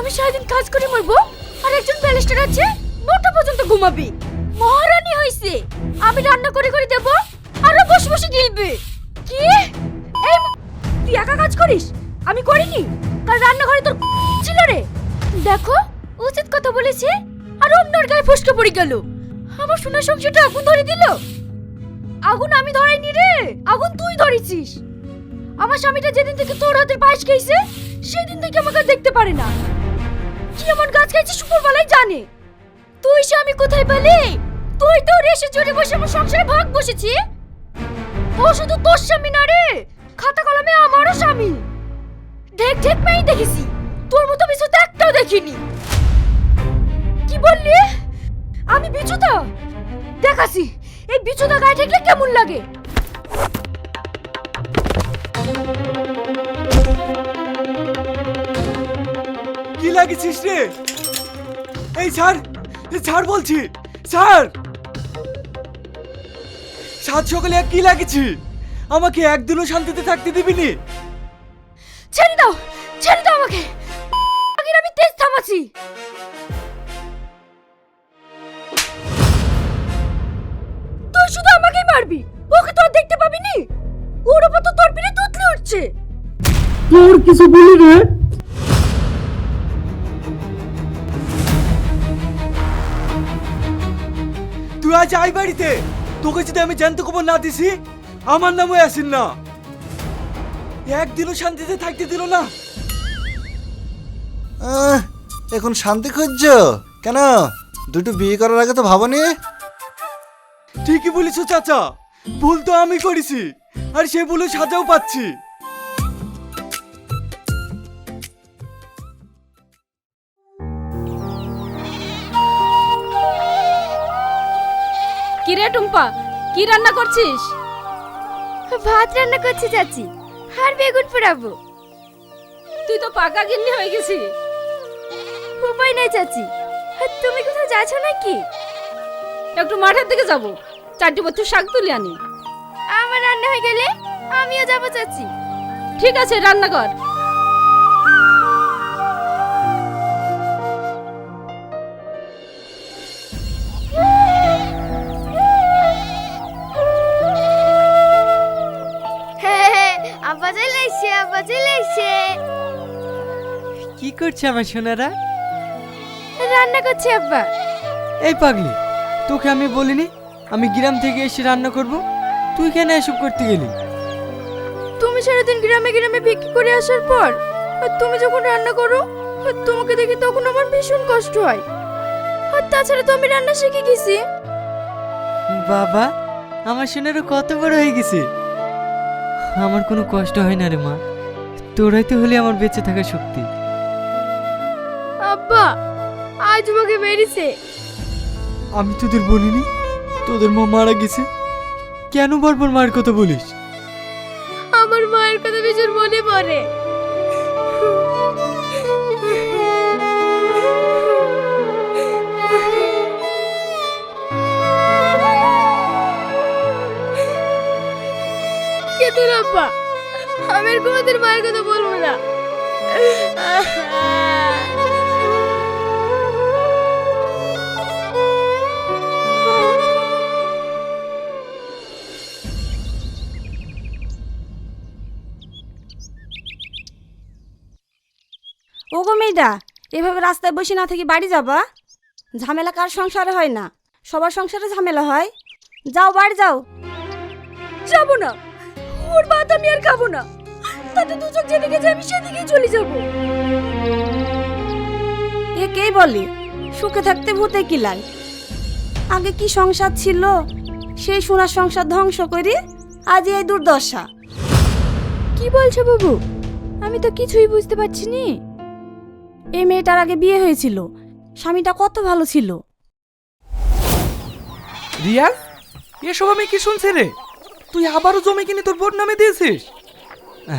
আমি সারাদিন কাজ করে মরবো আর একজন ব্যারিস্টার আছে নটা পর্যন্ত ঘুমাবি। মহারানী হইছে, আমি রান্না করে করে দেব আর ও বসে বসে গিলবে। কি এই তুই একা কাজ করিস? আমি করিনি? কাল রান্নাঘরে তোর ছিল রে। দেখো উচিত কথা বলেছে আর অন্যর গায়ে ফসকে পড়ে গেল। আমার সোনার সংসারটা আগুন ধরে দিল। আগুন আমি ধরাইনি রে, আগুন তুই ধরেছিস। আমার স্বামীটা যেদিন থেকে তোর হাতের পায়েস খেয়েছে সেদিন থেকে আমাকে দেখতে পারে না। কি এমন গাছ খাইছে শুকুরবালাই জানে। তুই স্বামী কোথায় পেলি? তুই তো রেশে জড়ে বসে আমার সংসারে ভাগ বসেছি। ও শুধু তোর স্বামী না রে, খাতা কলমে আমারও স্বামী। দেখ দেখ মেয়ে দেখেছি, তোর মতো বিছুতা একটাও দেখিনি। কি বললি? আমি বিছুতা? দেখাছি এই বিছুতা গায়ে ঠেকলে কেমন লাগে। কি লাগিছিস রে? এই ছাড়, ছাড় বলছি, ছাড়। সাত সকালে কি লাগিছি? আমাকে একদিনও শান্তিতে থাকতে দিবিনি? ছেড়ে দাও, ছেড়ে দাও আমাকে। আগে আমি তেজ থামাছি। তুই শুধু আমাকেই মারবি, ওকে তো আর দেখতে পাবি নি। ওর উপর তো তোর পিঠে তুতলে উঠছে। তোর কিছু বলি রে? তুই আজ আই বাড়িতে, তোকে যদি আমি জানতে খবর না দিছি আমার নামও আসিন না। একদিনও শান্তিতে থাকতে দিল না। এখন শান্তি খুঁজছ কেন? দুটো বিয়ে করার আগে তো ভাবনি? ঠিকই বলিস চাচা, ভুল তো আমি করেছি আর সে ভুলে সাজাও পাচ্ছি। কি রে টুম্পা, কি রান্না করছিস? ভাত রান্না করছি চাচি, আর বেগুন পোড়াবো। তুই তো পাকা গিন্নি হয়ে গেছিস। উপায় নাই চাচি। তুমি কোথাও যাচ্ছ নাকি? একটু মাঠের দিকে যাব, 4টি বছর শাক তুলে আনি। আমার রান্না হয়ে গেলে আমিও যাব চাচি। ঠিক আছে, রান্না কর। আব্বা চলে এসে, আব্বা চলে এসে। কি করছে আমার সোনারা? রান্না করছি আব্বা। এই পাগলি, তোকে আমি বলিনি আমি গ্রাম থেকে এসে রান্না করব? তুই কেন এসব করতে গেলি? তুমি সারাদিন গ্রামে গ্রামে বিক্রি করে আসার পর আর তুমি যখন রান্না করো আর তোমাকে দেখে তখন আমার ভীষণ কষ্ট হয়। আর তাছাড়া তো আমি রান্না শিখে গেছি। বাবা, আমার সোনারও কত বড় হয়ে গেছে। আমার কোনো কষ্ট হয় না রে মা, তোরাই তো হলে আমার বেঁচে থাকার শক্তি। আব্বা আজ আমাকে মেরেছে। আমি তোদের বলিনি তোদের মা মারা গেছে? কেন বারবার মায়ের কথা বলিস? আমার মায়ের কথা ভীষণ মনে পড়ে। কেতুন আব্বা, আমি আর কোনোদিন মায়ের কথা বলবো না। ওগো মেয়েটা, এভাবে রাস্তায় বসে না থেকে বাড়ি যাবা? ঝামেলা কার সংসারে হয় না? সবার সংসারে ঝামেলা হয়। যাও বাড়ি যাও। যাবো না, ওর ভাত আমি আর খাবো না। তাতে দু চোখ যেদিকে যায় আমি সেদিকেই চলে যাবো। এ কে বলে সুখে থাকতে ভূতে কিলাই? আগে কি সংসার ছিল, সেই সোনার সংসার ধ্বংস করি আজ এই দুর্দশা। কি বলছো বাবু? আমি তো কিছুই বুঝতে পারছি নি। এই মেয়েটার আগে বিয়ে হয়েছিল, স্বামীটা কত ভালো ছিল। রিয়াজ, এসব আমি কি শুনছি রে? তুই আবারও জমি কিনে তোর বোন নামে দিয়েছিস?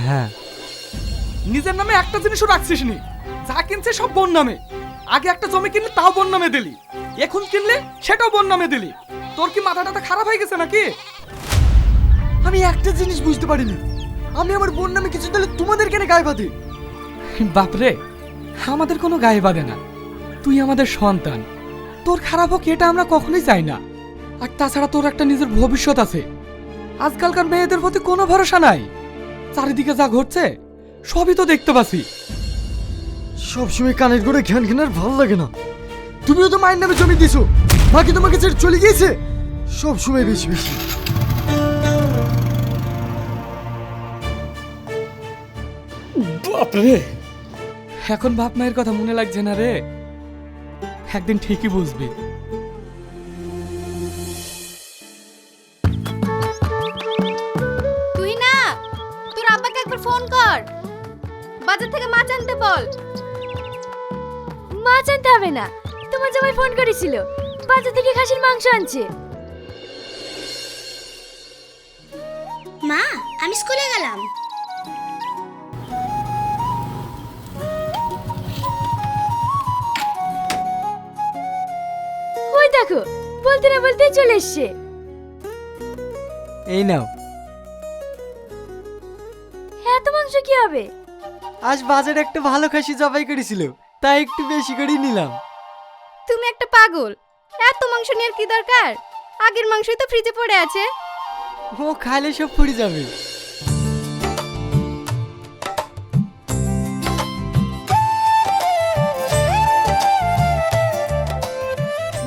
হ্যাঁ। নিজের নামে একটা জিনিসও রাখছিস নি, যা কিনছে সব বোন নামে। আগে একটা জমি কিনলে তাও বোন নামে দিলি, এখন কিনলে সেটাও বোন নামে দিলি। তোর কি মাথাটা খারাপ হয়ে গেছে নাকি? আমি একটা জিনিস বুঝতে পারিনি, আমি আমার বোন নামে কিছু দিলে তোমাদের কেন গায়ে বাঁধি? বাপরে, আমাদের কোনো গায়ে বাঁধে না। তুই আমাদের সন্তান, তোর খারাপ হোক এটা আমরা কখনোই চাই না। আর তাছাড়া তোর একটা নিজের ভবিষ্যৎ আছে। আজকালকার মেয়েদের প্রতি কোনো ভরসা নাই। চারিদিকে যা ঘটছে সবই তো দেখতে পাচ্ছি। সবসময় কানের করে ঘ্যান ঘ্যানের ভালো লাগে না। তুমিও তো মায়ের নামে জমি দিছো, বাকি তোমাকে ছেড়ে চলে গিয়েছে। সবসময় বেশি বেশি। বাপরে, এখন বাপ মায়ের কথা মনে লাগছে না রে। একদিন ঠিকই বুঝবি। তুই না, তোর আব্বাকে একবার ফোন কর, বাজার থেকে মাছ আনতে বল। মাছ আনতে হবে না, তোমার জামাই ফোন করেছিল, বাজার থেকে খাসির মাংস আনছে। মা, আমি স্কুলে গেলাম। ওই দেখো, বলতে না বলতে চলে এসছে। এই নাও। এত মাংস কি হবে? আজ বাজারে একটা ভালো খাসি জবাই করেছিল, তাই একটু বেশি করেই নিলাম। তুমি একটা পাগল, এত মাংস নেওয়ার কি দরকার? আগের মাংসই তো ফ্রিজে পড়ে আছে। ও খাইলে সব পড়ে যাবে।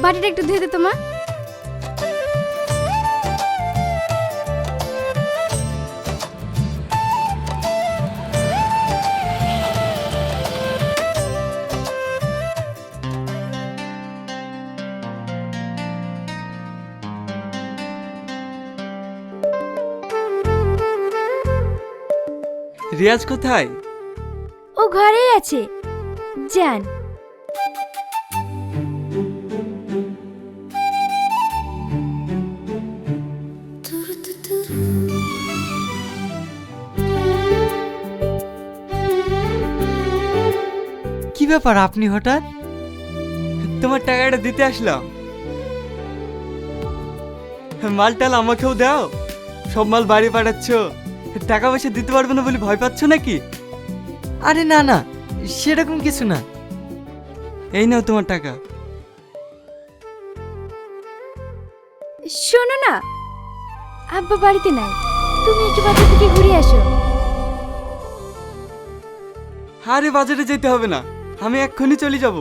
বাটিটা একটু ধুয়ে দে তোমা। রিয়াজ কোথায়? ও ঘরেই আছে, যান। কি ব্যাপার আপনি হঠাৎ? তোমার টাকাটা দিতে আসলাম। মালটাল আমাকেও দাও। সব মাল বাড়ি পাঠাচ্ছ, টাকা পয়সা দিতে পারবে না বলে ভয় পাচ্ছ নাকি? আরে না না, সেরকম কিছু না। এই নাও তোমার টাকা। শোনো না, আব্বা বাড়িতে নাই, তুমি একটু বাজার থেকে ঘুরে আসো। আরে বাজারে যেতে হবে না, আমি এক্ষুনি চলে যাব।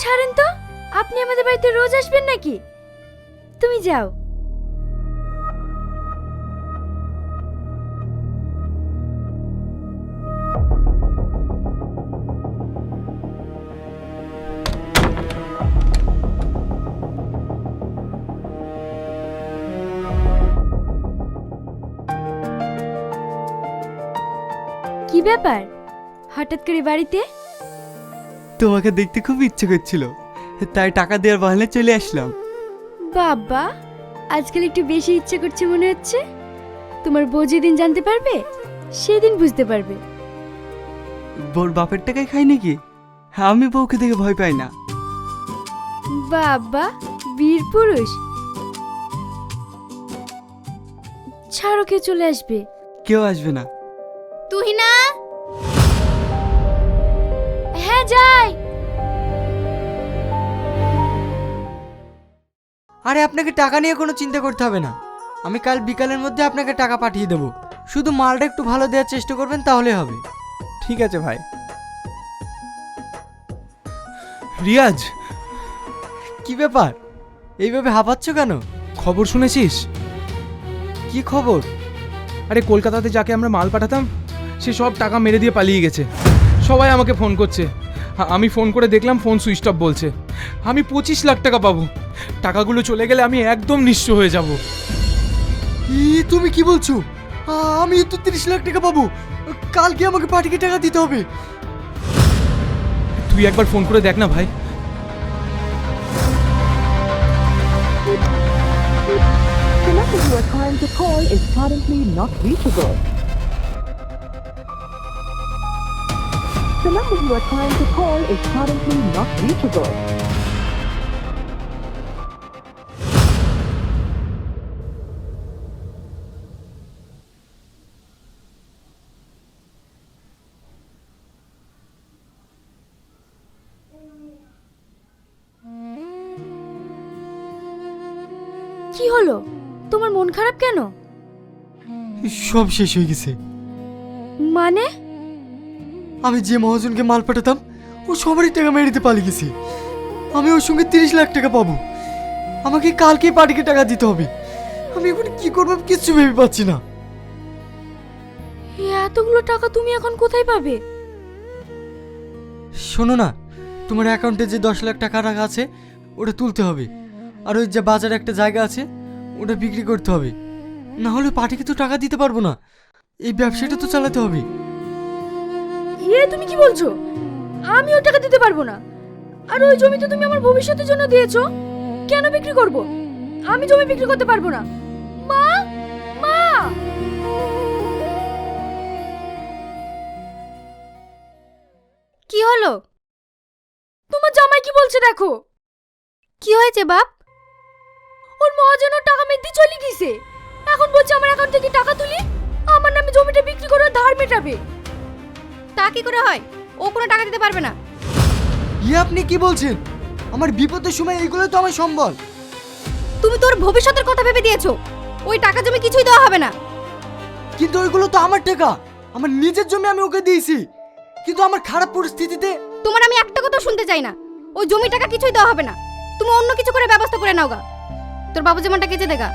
ছাড়েন তো, আপনি আমাদের বাড়িতে রোজ আসবেন নাকি? তুমি যাও। কি ব্যাপার, হঠাৎ করে বাড়িতে? তোমাকে দেখতে খুব ইচ্ছে করছিল, তাই টাকা দেওয়ার বাহানে চলে আসলাম। বাবা, আজকাল একটু বেশি ইচ্ছে করছে মনে হচ্ছে। তোমার বউ যেদিন জানতে পারবে সেদিন বুঝতে পারবে। বউর বাপের টাকায় খাই নাকি? আমি বউকে দেখে ভয় পাই না। বাবা, বীর পুরুষ। ছাড়ো, কে চলে আসবে? কেউ আসবে না। তুই না? হ্যাঁ, যাই। আরে আপনাকে টাকা নিয়ে কোনো চিন্তা করতে হবে না, আমি কাল বিকালের মধ্যে আপনাকে টাকা পাঠিয়ে দেবো। শুধু মালটা একটু ভালো দেওয়ার চেষ্টা করবেন, তাহলে হবে। ঠিক আছে ভাই। রিয়াজ, কি ব্যাপার, এইভাবে হাঁপাচ্ছ কেন? খবর শুনেছিস? কি খবর? আরে কলকাতাতে যাকে আমরা মাল পাঠাতাম সে সব টাকা মেরে দিয়ে পালিয়ে গেছে। সবাই আমাকে ফোন করছে, আমি ফোন করে দেখলাম ফোন সুইচ অফ বলছে। আমি 25 লাখ টাকা পাবো। টাকাগুলো চলে গেলে আমি একদম নিঃস্ব হয়ে যাব। তুমি কি বলছো? আমি তো 30 লাখ টাকা পাবো। কালকে আমাকে পার্টিকে টাকা দিতে হবে। তুই একবার ফোন করে দেখ না ভাই। The number you are trying to call is currently not reachable. The number you are trying to call is currently not reachable. কি হলো? তোমার মন খারাপ কেন? সব শেষ হয়ে গেছে। মানে? আমি যে মহাজনকে মাল পাঠাতাম ও সবারই টাকা মেরে দিতে পালিয়ে গেছে। আমি ওর সঙ্গে 30 লাখ টাকা পাবো। আমাকে কালকে পার্টিকে টাকা দিতে হবে। আমি এখন কি করবো কিচ্ছু ভেবে পাচ্ছি না। এতগুলো টাকা তুমি এখন কোথায় পাবে? শোনো না, তোমার অ্যাকাউন্টে যে 10 লাখ টাকা রাখা আছে ওটা তুলতে হবে। আর ওই যে বাজারে একটা জায়গা আছে ওটা বিক্রি করতে হবে, না হলে পার্টিকে তো টাকা দিতে পারবো না। এই ব্যবসাটা তো চালাতে হবে। তুমি কি বলছো? আমি ওই টাকা দিতে পারবো না। আর ওই জমি তো তুমি আমার ভবিষ্যতের জন্য দিয়েছো, কেন বিক্রি করব? আমি জমি বিক্রি করতে পারবো না। মা, মা! কি হলো? তোমার জামাই কি বলছে দেখো। কি হয়েছে বাপ? ওর মহাজন ওর টাকা মেরে দিয়ে চলে গেছে। এখন বলছে আমার অ্যাকাউন্ট থেকে টাকা তুলি আমার নামে জমিটা বিক্রি করে ধার মেটাবে। তা কি করে হয়? ও কোনো টাকা দিতে পারবে না। আপনি কি বলছেন? আমার বিপদের সময় এইগুলো তো আমার সম্বল। তুমি তোর ভবিষ্যতের কথা ভেবে দিয়েছো। ওই টাকা জমি কিছুই দেওয়া হবে না। কিন্তু ওইগুলো তো আমার টাকা, আমার নিজের জমি আমি ওকে দিয়েছি। কিন্তু আমার খারাপ পরিস্থিতিতে তোমার আমি একটা কথা শুনতে চাই না। ওই জমি টাকা কিছুই দেওয়া হবে না। তুমি অন্য কিছু করে ব্যবস্থা করে নাও গা। তোর বাবু জামানটা কেচে দেগা।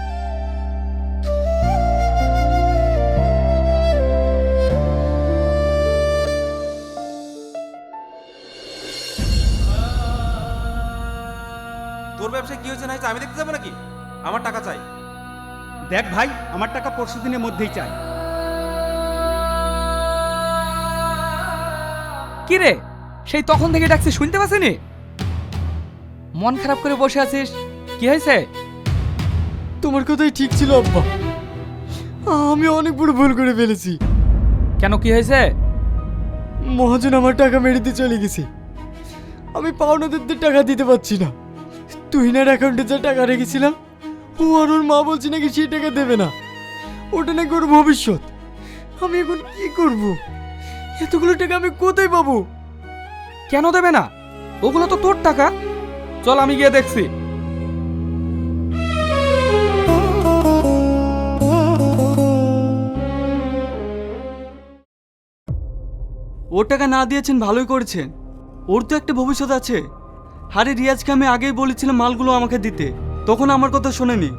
তোর ব্যবসায় কি হয়েছে না হয়েছে আমি দেখতে যাবো নাকি? আমার টাকা চাই। দেখ ভাই, আমার টাকা পরশু দিনের মধ্যেই চাই। কি রে, সেই তখন থেকে ডাকছি শুনতে পাচ্ছিনি? মন খারাপ করে বসে আছিস, কি হয়েছে? তোমার কথাই ঠিক ছিল আব্বা। আমি অনেক বড় ভুল করে ফেলেছি। কেন, কি হয়েছে? মহাজন আমার টাকা মেরে দিয়ে চলে গেছে। আমি পাওনাদারদের টাকা দিতে পারছি না। তুহিনার অ্যাকাউন্টে যা টাকা রেখেছিলাম ও আর ওর মা বলছে নাকি সেই টাকা দেবে না। ওটা নাকি ওর ভবিষ্যৎ। আমি এখন কি করব? এতগুলো টাকা আমি কোথায় পাবো? কেন দেবে না? ওগুলো তো তোর টাকা। চল আমি গিয়ে দেখছি। ওর টাকা না দিয়েছেন ভালোই করেছেন। ওর তো একটা ভবিষ্যৎ আছে। আরে রিয়াজকে আমি আগেই বলেছিলাম মালগুলো আমাকে দিতে, তখন আমার কথা শোনেনি।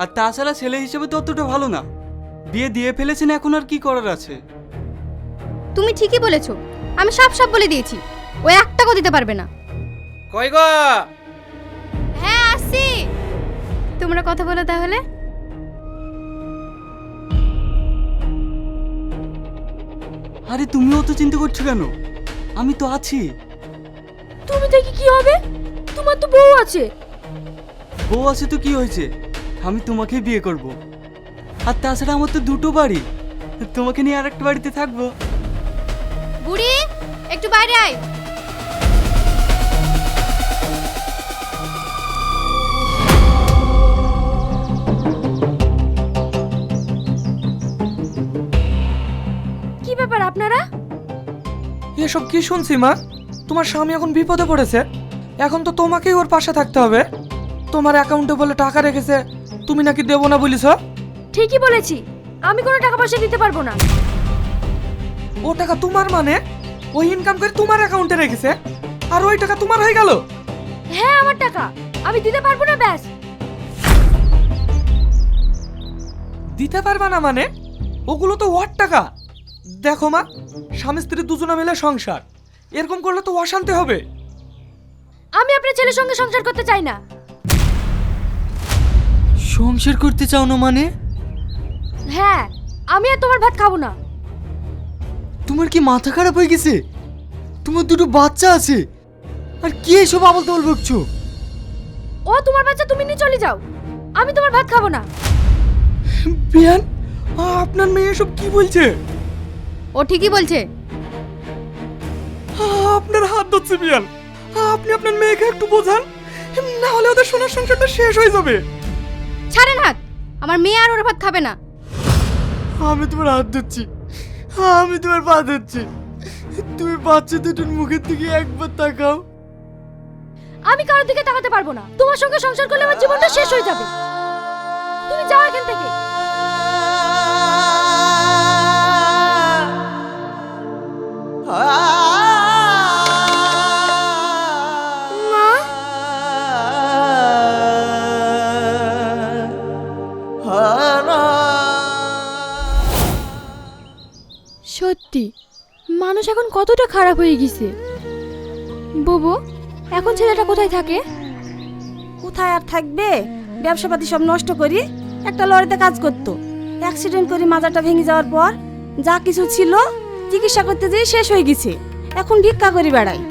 আর তাছাড়া ছেলে হিসেবে তো অতটা ভালো না। বিয়ে দিয়ে ফেলেছেন, এখন আর কি করার আছে? তুমি ঠিকই বলেছো। আমি সব বলে দিয়েছি। ও এক টাকাও দিতে পারবে না। কই গো? হ্যাঁ আসছি। তোমরা কথা বলো তাহলে। আরে তুমিও তো চিন্তা করছো কেন? আমি তো আছি। তুমি দেখি কি হবে? তোমার তো বউ আছে। বউ আছে তো কি হয়েছে? আমি তোমাকেই বিয়ে করব। আর তাছাড়া আমার তো দুটো বাড়ি, তোমাকে নিয়ে আর একটা বাড়িতে থাকবো। বুড়ি, একটু বাইরে আয়। কি ব্যাপার আপনারা? এসব কি শুনছি মা? তোমার স্বামী এখন বিপদে পড়েছে। এখন তো তোমাকেই ওর পাশে থাকতে হবে। তোমার অ্যাকাউন্টে বলে টাকা রেখেছে, তুমি নাকি দেবো না বলিস। ঠিকই বলেছি। আমি কোনো টাকা পয়সা দিতে পারবো না। ও টাকা তোমার মানে? ওই ইনকাম করে তোমার অ্যাকাউন্টে রেখেছে, আর ওই টাকা তোমার হয়ে গেল? হ্যাঁ আমার টাকা, আমি দিতে পারবো না ব্যাস। দিতে পারবা না মানে? ওগুলো তো ওর টাকা। দেখো মা, স্বামী স্ত্রী দুজনে মিলে সংসার, এরকম করলে তো অশান্তি হবে। আমি আপনার ছেলের সঙ্গে সংসার করতে চাই না। সংসার করতে চাও না মানে? হ্যাঁ, আমি আর তোমার ভাত খাবো না। তোমার কি মাথা খারাপ হয়ে গেছে? তোমার দুটো বাচ্চা আছে, আর কি এসব আবল তাবল বকছো? ও তোমার বাচ্চা, তুমি নিয়ে চলে যাও। আমি তোমার ভাত খাবো না। বিয়ান, আপনার মেয়ে এসব কি বলছে? ও ঠিকই বলছে। আপনার হাত ধরছে বিয়ান। আপনি আপনার মেয়েকে একটু বোঝান, না হলে ওদের সোনার সংসারটা শেষ হয়ে যাবে। ছাড়েন হাত। আমার মেয়ে আর ওর ভাত খাবে না। আমি তোমার হাত ধরছি, আমি তোমার পা ধরছি। তুমি বাচ্চা দুটোর মুখের দিকে একবার তাকাও। আমি কারোর দিকে তাকাতে পারবো না। তোমার সঙ্গে সংসার করলে আমার জীবনটা শেষ হয়ে যাবে। তুমি যাও এখান থেকে। মা, সত্যি মানুষ এখন কতটা খারাপ হয়ে গেছে। বুবু, এখন ছেলেটা কোথায় থাকে? কোথায় আর থাকবে, ব্যবসাপাতি সব নষ্ট করি একটা লরিতে কাজ করতো। অ্যাক্সিডেন্ট করে মাজাটা ভেঙে যাওয়ার পর যা কিছু ছিল চিকিৎসা করতে যেয়ে শেষ হয়ে গেছে। এখন ভিক্ষা করে বেড়াই।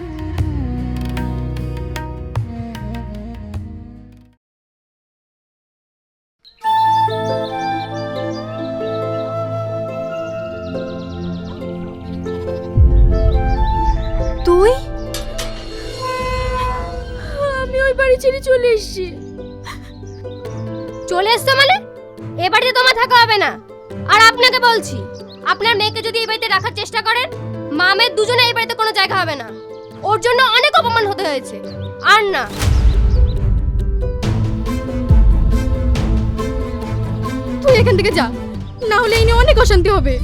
তুই? আমি ওই বাড়ি ছেড়ে চলে এসেছি। চলে এসছো মানে? এ বাড়িতে তোমার থাকা হবে না। আর আপনাকে বলছি, আপনার মেয়েকে যদি এই বাড়িতে রাখার চেষ্টা করেন, মা মেয়ে দুজনে এই বাড়িতে কোনো জায়গা হবে না। ওর জন্য অনেক অপমান হতে হয়েছে। আর না, তুই এখান থেকে যা, না হলে এই নিয়ে অনেক অশান্তি হবে।